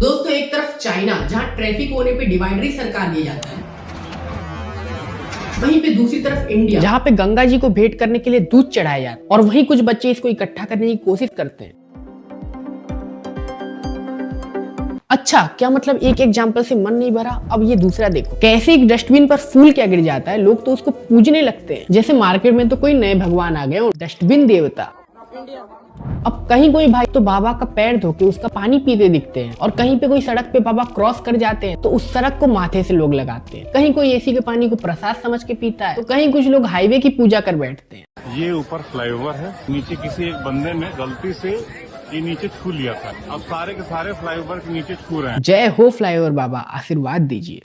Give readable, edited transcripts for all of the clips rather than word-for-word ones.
दोस्तों एक तरफ चाइना जहां ट्रैफिक होने पे डिवाइडर ही सरकार दिया जाता है, वहीं पे दूसरी तरफ इंडिया जहां पे गंगा जी को भेंट करने के लिए दूध चढ़ाया जाता है और वहीं कुछ बच्चे इसको इकट्ठा करने की कोशिश करते हैं। अच्छा, क्या मतलब एक एग्जाम्पल से मन नहीं भरा? अब ये दूसरा देखो, कैसे एक डस्टबिन पर फूल क्या गिर जाता है, लोग तो उसको पूजने लगते हैं जैसे मार्केट में तो कोई नए भगवान आ गए, डस्टबिन देवता। अब कहीं कोई भाई तो बाबा का पैर धो के उसका पानी पीते दिखते हैं, और कहीं पे कोई सड़क पे बाबा क्रॉस कर जाते हैं तो उस सड़क को माथे से लोग लगाते हैं। कहीं कोई एसी के पानी को प्रसाद समझ के पीता है, तो कहीं कुछ लोग हाईवे की पूजा कर बैठते हैं। ये ऊपर फ्लाईओवर है, नीचे किसी एक बंदे ने गलती से ये नीचे छू लिया था। अब सारे के सारे फ्लाईओवर के नीचे छू रहे हैं। जय हो फ्लाईओवर बाबा, आशीर्वाद दीजिए।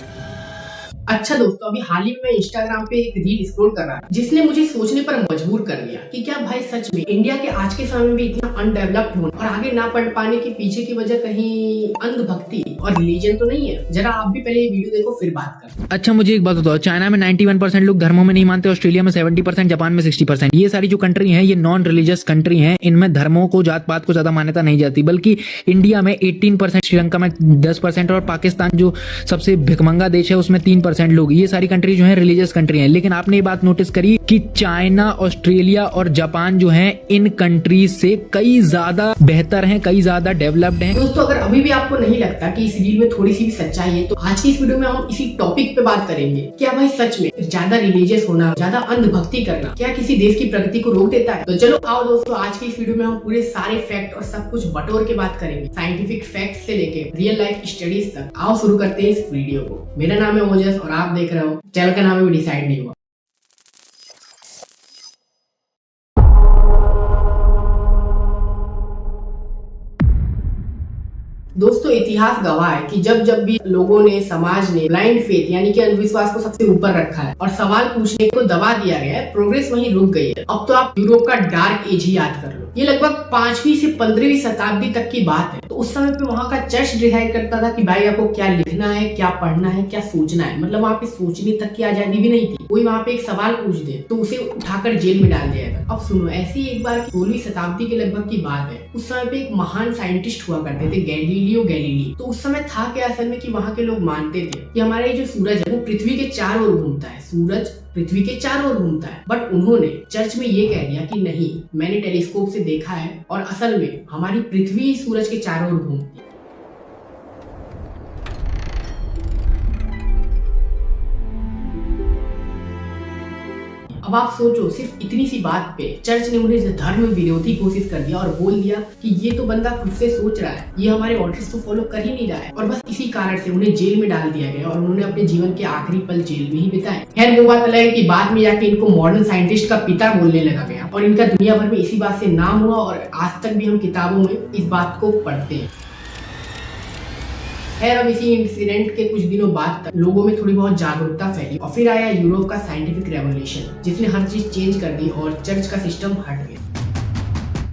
अच्छा दोस्तों, अभी हाल ही में इंस्टाग्राम पे एक रील स्क्रॉल कर रहा है जिसने मुझे सोचने पर मजबूर कर दिया कि क्या भाई सच में इंडिया के आज के समय में भी इतना अनडेवलप्ड होने और आगे ना बढ़ पाने के पीछे की वजह कहीं अंधभक्ति और रिलीजन तो नहीं है? जरा आप भी पहले ये वीडियो देखो फिर बात कर। अच्छा, मुझे एक बात बताओ, चाइना में 91% लोग धर्मों में नहीं मानते, ऑस्ट्रेलिया में 70%, जापान में 60%। ये सारी जो कंट्री हैं ये नॉन रिलीजियस कंट्री हैं, इनमें धर्मों को, जात पात को ज्यादा मान्यता नहीं जाती। बल्कि इंडिया में 18%, श्रीलंका में 10% और पाकिस्तान जो सबसे भिखमंगा देश है उसमें 3% लोग। ये सारी कंट्री जो है रिलीजियस कंट्री हैं। लेकिन आपने ये बात नोटिस करी कि चाइना, ऑस्ट्रेलिया और जापान जो है इन कंट्रीज से कई ज्यादा बेहतर हैं, कई ज्यादा डेवलप्ड हैं। दोस्तों अगर अभी भी आपको नहीं लगता कि इस रील में थोड़ी सी भी सच्चाई है तो आज की इस वीडियो में हम इसी टॉपिक पे बात करेंगे। क्या भाई सच में ज्यादा रिलीजियस होना, ज्यादा अंधभक्ति करना क्या किसी देश की प्रगति को रोक देता है? तो चलो आओ दोस्तों, आज की इस वीडियो में हम पूरे सारे फैक्ट और सब कुछ बटोर के बात करेंगे, साइंटिफिक फैक्ट से लेके रियल लाइफ स्टडीज तक। आओ शुरू करते हैं इस वीडियो को। मेरा नाम है ओजस और आप देख रहे हो, चैनल का नाम भी डिसाइड नहीं हुआ। दोस्तों इतिहास गवाह है कि जब जब भी लोगों ने, समाज ने ब्लाइंड फेथ यानी कि अंधविश्वास को सबसे ऊपर रखा है और सवाल पूछने को दबा दिया गया है, प्रोग्रेस वहीं रुक गई है। अब तो आप यूरोप का डार्क एज ही याद कर लो। ये लगभग 5वीं से 15वीं शताब्दी तक की बात है। तो उस समय पे वहाँ का चर्च डिसाइड करता था कि भाई आपको क्या लिखना है, क्या पढ़ना है, क्या सोचना है। मतलब वहाँ पे सोचने तक की आजादी भी नहीं थी। कोई वहाँ पे एक सवाल पूछ दे तो उसे उठाकर जेल में डाल दिया जाएगा। अब सुनो, ऐसी एक बार 16वीं शताब्दी के लगभग की बात है। उस समय पे एक महान साइंटिस्ट हुआ करते थे, गैलीलियो गैलीली। तो उस समय था क्या असल में कि वहाँ के लोग मानते थे कि हमारे जो सूरज है वो पृथ्वी के चारों ओर घूमता है। सूरज पृथ्वी के चारों ओर घूमता है। बट उन्होंने चर्च में ये कह दिया कि नहीं, मैंने टेलीस्कोप से देखा है और असल में हमारी पृथ्वी सूरज के चारों ओर घूमती है। अब आप सोचो, सिर्फ इतनी सी बात पे चर्च ने उन्हें धर्म विरोधी घोषित कर दिया और बोल दिया कि ये तो बंदा खुद से सोच रहा है, ये हमारे ऑर्डर्स को फॉलो कर ही नहीं रहा है। और बस इसी कारण से उन्हें जेल में डाल दिया गया और उन्होंने अपने जीवन के आखिरी पल जेल में ही बिताए। खैर वो बात अलग है कि बाद में जाके इनको मॉडर्न साइंटिस्ट का पिता बोलने लगा गया और इनका दुनिया भर में इसी बात से नाम हुआ और आज तक भी हम किताबों में इस बात को पढ़ते हैं। खैर अब इसी इंसिडेंट के कुछ दिनों बाद तक लोगों में थोड़ी बहुत जागरूकता फैली और फिर आया यूरोप का साइंटिफिक रेवोल्यूशन जिसने हर चीज चेंज कर दी और चर्च का सिस्टम हट गया।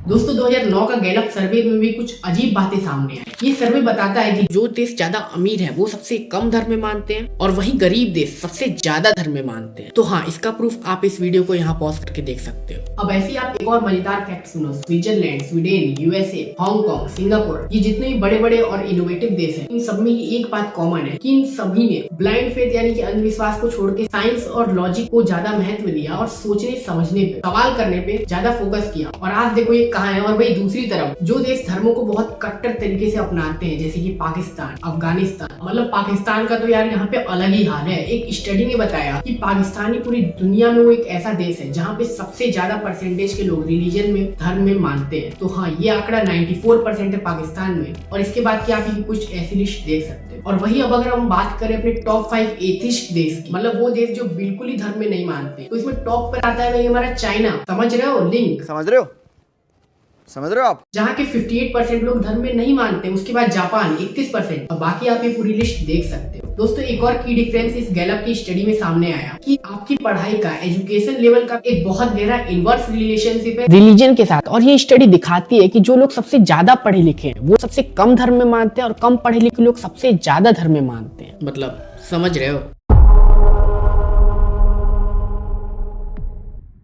दोस्तों 2009 का गैलप सर्वे में भी कुछ अजीब बातें सामने आई। ये सर्वे बताता है कि जो देश ज्यादा अमीर है वो सबसे कम धर्म में मानते हैं और वहीं गरीब देश सबसे ज्यादा धर्म में मानते हैं। तो हाँ, इसका प्रूफ आप इस वीडियो को यहाँ पॉज करके देख सकते हो। अब ऐसे ही आप एक और मजेदार फैक्ट सुनो। Switzerland, Sweden, USA, Hong Kong, Singapore, ये जितने भी बड़े बड़े और इनोवेटिव देश हैं, इन सब में एक बात कॉमन है कि इन सभी ने ब्लाइंड फेथ यानी कि अंधविश्वास को छोड़ के साइंस और लॉजिक को ज्यादा महत्व दिया और सोचने समझने पे, सवाल करने पे ज्यादा फोकस किया। और आज देखो ये कहाँ है। और वही दूसरी तरफ जो देश धर्मों को बहुत कट्टर तरीके से अपनाते हैं जैसे कि पाकिस्तान, अफगानिस्तान, मतलब पाकिस्तान का तो यार यहाँ पे अलग ही हाल है। एक स्टडी ने बताया कि पाकिस्तान ही पूरी दुनिया में वो एक ऐसा देश है जहाँ पे सबसे ज्यादा परसेंटेज के लोग रिलीजन में, धर्म में मानते हैं। तो हाँ, ये आंकड़ा 94% है पाकिस्तान में। और इसके बाद की आप कुछ ऐसी लिस्ट देख सकते हैं। और वही अब अगर हम बात करें अपने टॉप 5 एथिस्ट देश की, मतलब वो देश जो बिल्कुल ही धर्म में नहीं मानते, तो इसमें टॉप पर आता है भाई हमारा चाइना। समझ रहे हो लिंक? समझ रहे हो आप? जहाँ के 58% लोग धर्म में नहीं मानते। उसके बाद जापान 31% और बाकी आप ये पूरी लिस्ट देख सकते हो। दोस्तों एक और की डिफरेंस इस गैलप की स्टडी में सामने आया कि आपकी पढ़ाई का, एजुकेशन लेवल का एक बहुत गहरा इनवर्स रिलेशनशिप है रिलीजन के साथ। और ये स्टडी दिखाती है कि जो लोग सबसे ज्यादा पढ़े लिखे हैं वो सबसे कम धर्म में मानते हैं और कम पढ़े लिखे लोग सबसे ज्यादा धर्म में मानते हैं। मतलब समझ रहे हो?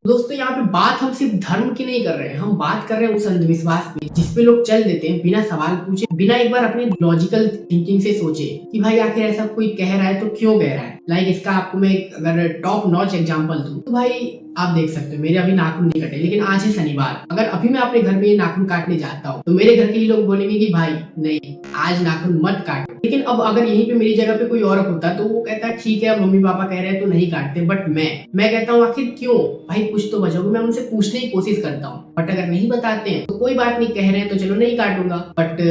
दोस्तों यहाँ पे बात हम सिर्फ धर्म की नहीं कर रहे हैं, हम बात कर रहे हैं उस अंधविश्वास की जिसपे लोग चल देते हैं बिना सवाल पूछे, बिना एक बार अपने लॉजिकल थिंकिंग से सोचे कि भाई आखिर ऐसा कोई कह रहा है तो क्यों कह रहा है। लाइक इसका आपको मैं अगर टॉप नॉच एग्जांपल दूं तो भाई आप देख सकते हो मेरे अभी नाखून नहीं कटे, लेकिन आज है शनिवार, अगर अभी मैं अपने घर में ये नाखून काटने जाता हूँ तो मेरे घर के ही लोग बोलेंगे कि भाई नहीं आज नाखून मत काटो। लेकिन अब अगर यहीं पे मेरी जगह पे कोई और होता तो वो कहता ठीक है मम्मी पापा कह रहे हैं तो नहीं काटते, बट मैं कहता हूँ आखिर क्यों भाई कुछ तो वजह, मैं उनसे पूछने की कोशिश करता हूँ, बट अगर नहीं बताते हैं तो कोई बात नहीं, कह रहे हैं तो चलो नहीं काटूंगा, बट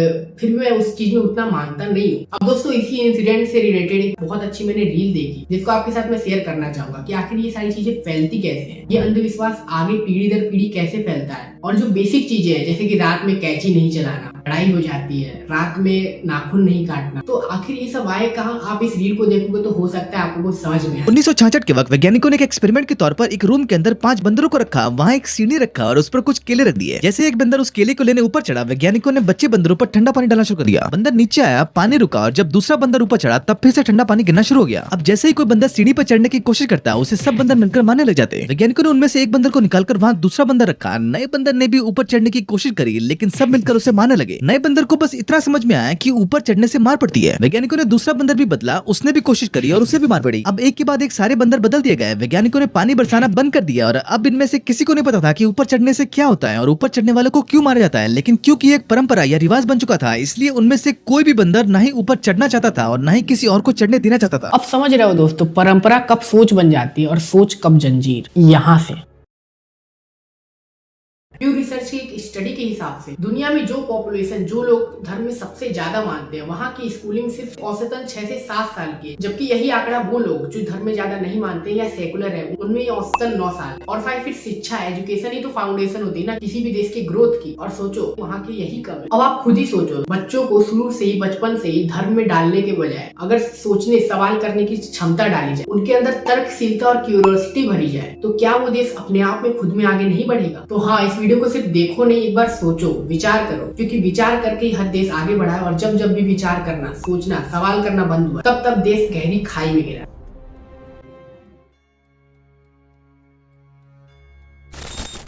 फिर मैं उस चीज में उतना मानता नहीं हूँ। अब दोस्तों इसी इंसिडेंट से रिलेटेड एक बहुत अच्छी मैंने रील देखी जिसको आपके साथ मैं शेयर करना चाहूंगा कि आखिर ये सारी चीजें फैलती कैसे हैं, ये अंधविश्वास आगे पीढ़ी दर पीढ़ी कैसे फैलता है, और जो बेसिक चीजें हैं जैसे कि रात में कैंची नहीं चलाना, लड़ाई हो जाती है, रात में नाखून नहीं काटना, तो आखिर ये सब आए कहाँ। आप इस रील को देखोगे तो हो सकता है आपको कुछ समझ में आए। 1966 के वक्त वैज्ञानिकों ने एक एक्सपेरिमेंट के तौर पर एक रूम के अंदर 5 बंदरों को रखा, वहाँ एक सीढ़ी रखा और उस पर कुछ केले रख दिए। जैसे एक बंदर उस केले को लेने ऊपर चढ़ा, वैज्ञानिकों ने बच्चे बंदरों पर ठंडा पानी डालना शुरू कर दिया। बंदर नीचे आया, पानी रुका और जब दूसरा बंदर ऊपर चढ़ा तब फिर से ठंडा पानी गिरना शुरू हो गया। अब जैसे ही कोई बंदर सीढ़ी पर चढ़ने की कोशिश करता है उसे सब बंदर मिलकर मारने लग जाते हैं। वैज्ञानिकों ने उनमें से एक बंदर को निकालकर वहाँ दूसरा बंदर रखा, नए बंदर ने भी ऊपर चढ़ने की कोशिश करी लेकिन सब मिलकर उसे मारने लगे। नए बंदर को बस इतना समझ में आया कि ऊपर चढ़ने से मार पड़ती है। वैज्ञानिकों ने दूसरा बंदर भी बदला, उसने भी कोशिश करी और उसे भी मार पड़ी। अब एक के बाद एक सारे बंदर बदल दिए गए। वैज्ञानिकों ने पानी बरसाना बंद कर दिया और अब इनमें से किसी को नहीं पता था कि ऊपर चढ़ने से क्या होता है और ऊपर चढ़ने वालों को क्यों मारा जाता है। लेकिन क्योंकि एक परंपरा या रिवाज बन चुका था इसलिए उनमें से कोई भी बंदर ना ही ऊपर चढ़ना चाहता था और ना ही किसी और को चढ़ने देना चाहता था। अब समझ रहे हो दोस्तों परंपरा कब सोच बन जाती है और सोच कब जंजीर, यहाँ से। प्यू रिसर्च की एक स्टडी के हिसाब से दुनिया में जो पॉपुलेशन, जो लोग धर्म में सबसे ज्यादा मानते हैं वहाँ की स्कूलिंग सिर्फ औसतन 6 से 7 साल की है, जबकि यही आंकड़ा वो लोग जो धर्म में ज्यादा नहीं मानते या सेकुलर है उनमें ये औसतन 9 साल है। और भाई फिर शिक्षा, एजुकेशन ही तो फाउंडेशन होती है ना किसी भी देश की ग्रोथ की, और सोचो वहाँ की यही कम है। अब आप खुद ही सोचो, बच्चों को शुरू से ही बचपन से ही धर्म में डालने के बजाय अगर सोचने सवाल करने की क्षमता डाली जाए, उनके अंदर तर्कशीलता और क्यूरियोसिटी भरी जाए, तो क्या वो देश अपने आप में खुद में आगे नहीं बढ़ेगा। तो हाँ, इस वीडियो को सिर्फ देखो नहीं, एक बार सोचो, विचार करो, क्योंकि विचार करके ही हर देश आगे बढ़ा है। और जब जब भी विचार करना, सोचना, सवाल करना बंद हुआ तब तब देश गहरी खाई में गिरा।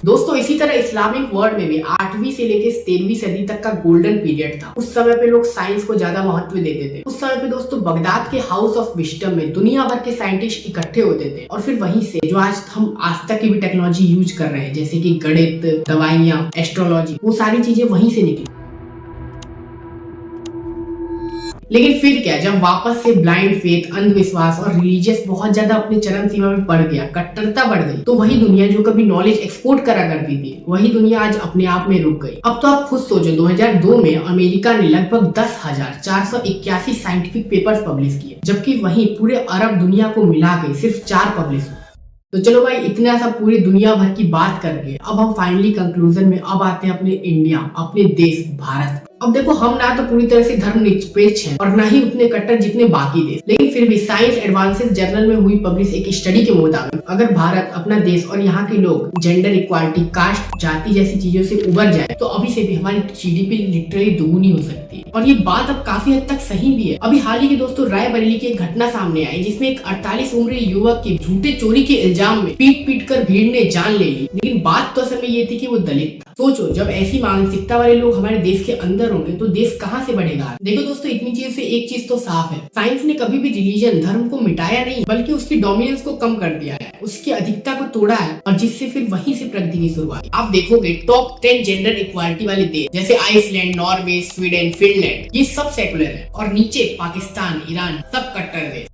दोस्तों इसी तरह इस्लामिक वर्ल्ड में भी 8वीं से लेकर 13वीं सदी तक का गोल्डन पीरियड था। उस समय पे लोग साइंस को ज्यादा महत्व देते थे। उस समय पे दोस्तों बगदाद के हाउस ऑफ विस्डम में दुनिया भर के साइंटिस्ट इकट्ठे होते थे, और फिर वहीं से जो हम आज तक की भी टेक्नोलॉजी यूज कर रहे हैं जैसे कि गणित, दवाइयाँ, एस्ट्रोलॉजी, वो सारी चीजें वहीं से निकली। लेकिन फिर क्या, जब वापस से ब्लाइंड फेथ, अंधविश्वास और रिलीजियस बहुत ज्यादा अपने चरम सीमा में बढ़ गया, कट्टरता बढ़ गई, तो वही दुनिया जो कभी नॉलेज एक्सपोर्ट करा करती थी वही दुनिया आज अपने आप में रुक गई। अब तो आप खुद सोचो, 2002 में अमेरिका ने लगभग 10,481 साइंटिफिक पेपर्स पब्लिश किए, जबकि वहीं पूरे अरब दुनिया को मिला के सिर्फ 4 पब्लिश हुए। तो चलो भाई, इतना सब पूरी दुनिया भर की बात करके अब हम फाइनली कंक्लूजन में अब आते हैं अपने इंडिया, अपने देश भारत। अब देखो, हम ना तो पूरी तरह से धर्म निरपेक्ष हैं और ना ही उतने कट्टर जितने बाकी देश, लेकिन फिर भी साइंस एडवांसेस जर्नल में हुई पब्लिश एक स्टडी के मुताबिक अगर भारत, अपना देश और यहाँ के लोग जेंडर इक्वालिटी, कास्ट, जाति जैसी चीजों से उबर जाए तो अभी से भी हमारी GDP लिटरली दुगुनी हो सकती है। और ये बात अब काफी हद तक सही भी है। अभी हाल ही के दोस्तों रायबरेली की एक घटना सामने आई जिसमें एक 48 उम्रीय युवक की झूठे चोरी के इल्जाम में पीट कर भीड़ ने जान ले ली, लेकिन बात तो असल में ये थी कि वो दलित था। सोचो, जब ऐसी मानसिकता वाले लोग हमारे देश के अंदर होंगे तो देश कहाँ से बढ़ेगा। देखो दोस्तों, इतनी चीज से एक चीज तो साफ है, साइंस ने कभी भी रिलीजन, धर्म को मिटाया नहीं, बल्कि उसकी डोमिनेंस को कम कर दिया है, उसकी अधिकता को तोड़ा है, और जिससे फिर वहीं से प्रगति की शुरुआत। आप देखोगे टॉप 10 जेंडर इक्वालिटी वाले देश जैसे आइसलैंड, नॉर्वे, स्वीडन, फिनलैंड, ये सब सेकुलर है, और नीचे पाकिस्तान, ईरान, सब कट्टर देश।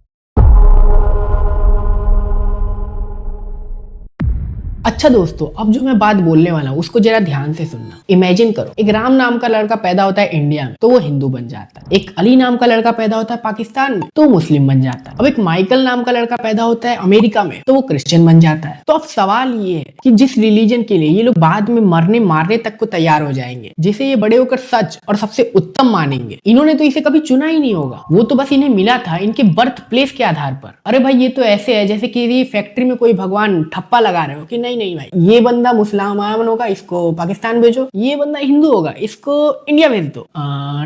अच्छा दोस्तों, अब जो मैं बात बोलने वाला हूँ उसको जरा ध्यान से सुनना। इमेजिन करो, एक राम नाम का लड़का पैदा होता है इंडिया में तो वो हिंदू बन जाता है। एक अली नाम का लड़का पैदा होता है पाकिस्तान में तो मुस्लिम बन जाता है। अब एक माइकल नाम का लड़का पैदा होता है अमेरिका में तो वो क्रिश्चियन बन जाता है। तो अब सवाल ये है कि जिस रिलीजन के लिए ये लोग बाद में मरने मारने तक को तैयार हो जाएंगे, जिसे ये बड़े होकर सच और सबसे उत्तम मानेंगे, इन्होंने तो इसे कभी चुना ही नहीं होगा, वो तो बस इन्हें मिला था इनके बर्थ प्लेस के आधार पर। अरे भाई, ये तो ऐसे है जैसे कि फैक्ट्री में कोई भगवान ठप्पा लगा रहे हो कि नहीं भाई, ये बंदा मुसलमान होगा इसको पाकिस्तान भेजो, ये बंदा हिंदू होगा इसको इंडिया भेज दो,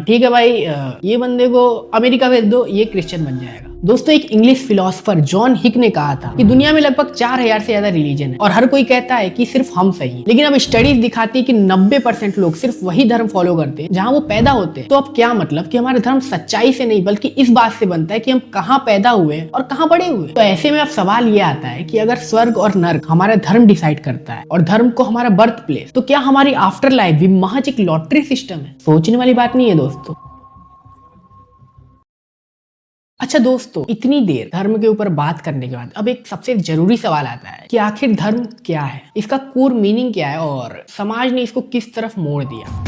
ठीक है भाई, ये बंदे को अमेरिका भेज दो, ये क्रिश्चियन बन जाएगा। दोस्तों एक इंग्लिश फिलोसोफर जॉन हिक ने कहा था कि दुनिया में लगभग 4000 से ज्यादा रिलीजन है और हर कोई कहता है कि सिर्फ हम सही। लेकिन अब स्टडीज दिखाती है कि 90% लोग सिर्फ वही धर्म फॉलो करते हैं जहाँ वो पैदा होते हैं। तो अब क्या मतलब कि हमारा धर्म सच्चाई से नहीं बल्कि इस बात से बनता है कि हम कहाँ पैदा हुए और कहाँ बड़े हुए। तो ऐसे में अब सवाल ये आता है कि अगर स्वर्ग और नर्क हमारा धर्म डिसाइड करता है और धर्म को हमारा बर्थ प्लेस, तो क्या हमारी आफ्टर लाइफ भी महज एक लॉटरी सिस्टम है? सोचने वाली बात नहीं है दोस्तों। अच्छा दोस्तों, इतनी देर धर्म के ऊपर बात करने के बाद अब एक सबसे जरूरी सवाल आता है कि आखिर धर्म क्या है, इसका कोर मीनिंग क्या है और समाज ने इसको किस तरफ मोड़ दिया।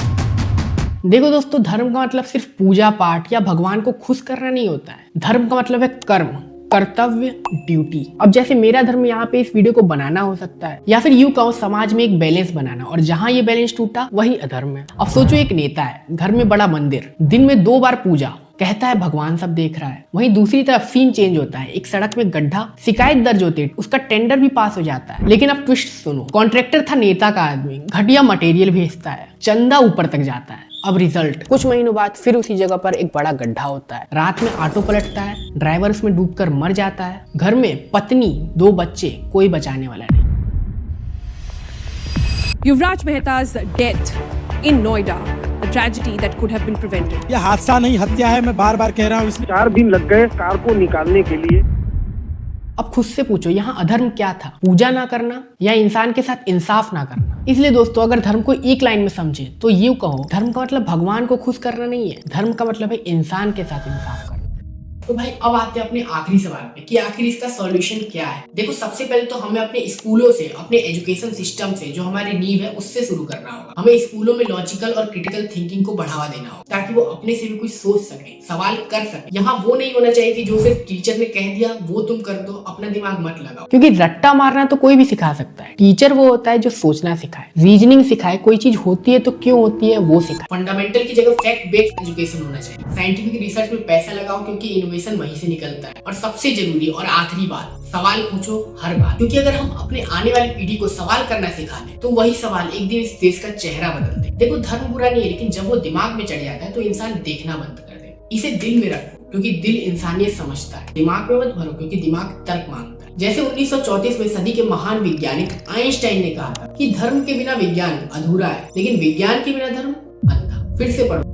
देखो दोस्तों, धर्म का मतलब सिर्फ पूजा पाठ या भगवान को खुश करना नहीं होता है। धर्म का मतलब है कर्म, कर्तव्य, ड्यूटी। अब जैसे मेरा धर्म यहाँ पे इस वीडियो को बनाना हो सकता है, या फिर यूं कहो समाज में एक बैलेंस बनाना, और जहाँ ये बैलेंस टूटा वही अधर्म है। अब सोचो एक नेता है, घर में बड़ा मंदिर, दिन में 2 बार पूजा, कहता है भगवान सब देख रहा है। वहीं दूसरी तरफ सीन चेंज होता है, एक सड़क में गड्ढा, शिकायत दर्ज होती है, उसका टेंडर भी पास हो जाता है। लेकिन अब ट्विस्ट सुनो, कॉन्ट्रैक्टर था नेता का आदमी, घटिया मटेरियल भेजता है, चंदा ऊपर तक जाता है। अब रिजल्ट, कुछ महीनों बाद फिर उसी जगह पर एक बड़ा गड्ढा होता है, रात में ऑटो पलटता है, ड्राइवर उसमें डूबकर मर जाता है, घर में पत्नी 2 बच्चे, कोई बचाने वाला नहीं। Yuvraj Mehta's death in Noida, a tragedy that could have been prevented. यह हादसा नहीं, हत्या है। मैं बार बार कह रहा हूँ, इसमें 4 दिन लग गए कार को निकालने के लिए। अब खुद से पूछो, यहाँ अधर्म क्या था? पूजा ना करना या इंसान के साथ इंसाफ ना करना? इसलिए दोस्तों, अगर धर्म को एक लाइन में समझे तो यूं कहो, धर्म का मतलब भगवान को खुश करना नहीं है, धर्म का मतलब है इंसान के साथ इंसाफ करना। तो भाई अब आते हैं अपने आखिरी सवाल पे कि आखिर इसका सॉल्यूशन क्या है। देखो, सबसे पहले तो हमें अपने स्कूलों से, अपने एजुकेशन सिस्टम से, जो हमारी नींव है, उससे शुरू करना होगा। हमें स्कूलों में लॉजिकल और क्रिटिकल थिंकिंग को बढ़ावा देना होगा ताकि वो अपने से भी कुछ सोच सके, सवाल कर सके। यहाँ वो नहीं होना चाहिए कि जो सिर्फ टीचर ने कह दिया वो तुम कर दो, अपना दिमाग मत लगाओ। क्योंकि रट्टा मारना तो कोई भी सिखा सकता है, टीचर वो होता है जो सोचना सिखाए, रीजनिंग सिखाए, कोई चीज होती है तो क्यों होती है वो सिखाए। फंडामेंटल की जगह फैक्ट बेस्ड एजुकेशन होना चाहिए। साइंटिफिक रिसर्च में पैसा लगाओ क्योंकि इनोवेशन वहीं से निकलता है। और सबसे जरूरी और आखिरी बात, सवाल पूछो हर बार, क्योंकि अगर हम अपने आने वाली पीढ़ी को सवाल करना सिखा दें तो वही सवाल एक दिन इस देश का चेहरा बदल दे। देखो, धर्म बुरा नहीं है, लेकिन जब वो दिमाग में चढ़ जाता है तो इंसान देखना बंद कर दे। इसे दिल में रखो क्योंकि दिल इंसानियत समझता है, दिमाग में मत भरो क्योंकि दिमाग तर्क मांगता है। जैसे 1934 में सदी के महान वैज्ञानिक आइंस्टाइन ने कहा था कि धर्म के बिना विज्ञान अधूरा है, लेकिन विज्ञान के बिना धर्म अंधा। फिर से पढ़ो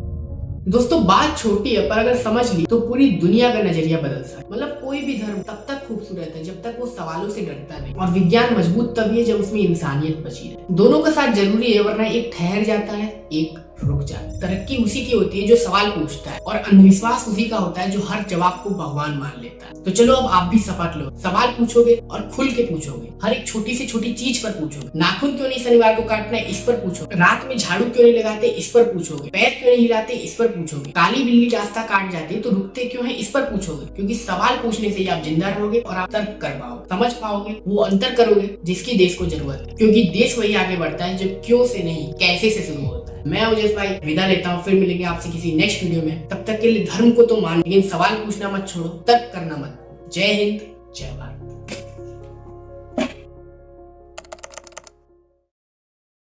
दोस्तों, बात छोटी है पर अगर समझ ली तो पूरी दुनिया का नजरिया बदल सकता है। मतलब कोई भी धर्म तब तक खूबसूरत है जब तक वो सवालों से डरता नहीं, और विज्ञान मजबूत तभी है जब उसमें इंसानियत बची रहे। दोनों का साथ जरूरी है, वरना एक ठहर जाता है, एक रुक जाता है। तरक्की उसी की होती है जो सवाल पूछता है, और अंधविश्वास उसी का होता है जो हर जवाब को भगवान मान लेता है। तो चलो अब आप भी शपथ लो, सवाल पूछोगे और खुल के पूछोगे। हर एक छोटी से छोटी चीज पर पूछोगे। नाखून क्यों नहीं शनिवार को काटना है, इस पर पूछोगे। रात में झाड़ू क्यों नहीं लगाते, इस पर पूछोगे। पैर क्यों नहीं हिलाते, इस पर पूछोगे। काली बिल्ली रास्ता काट जाती है तो रुकते क्यों है, इस पर पूछोगे। क्योंकि सवाल पूछने से ही आप जिंदा रहोगे और आप तर्क कर पाओगे, समझ पाओगे, वो अंतर करोगे जिसकी देश को जरूरत है। क्योंकि देश वही आगे बढ़ता है जो क्यों से नहीं कैसे से शुरू होता है। मैं ओजस भाई विदा लेता हूँ, फिर मिलेंगे आपसे किसी नेक्स्ट वीडियो में। तब तक के लिए धर्म को तो मान, लेकिन सवाल पूछना मत छोड़ो, तर्क करना मत। जय हिंद, जय भारत।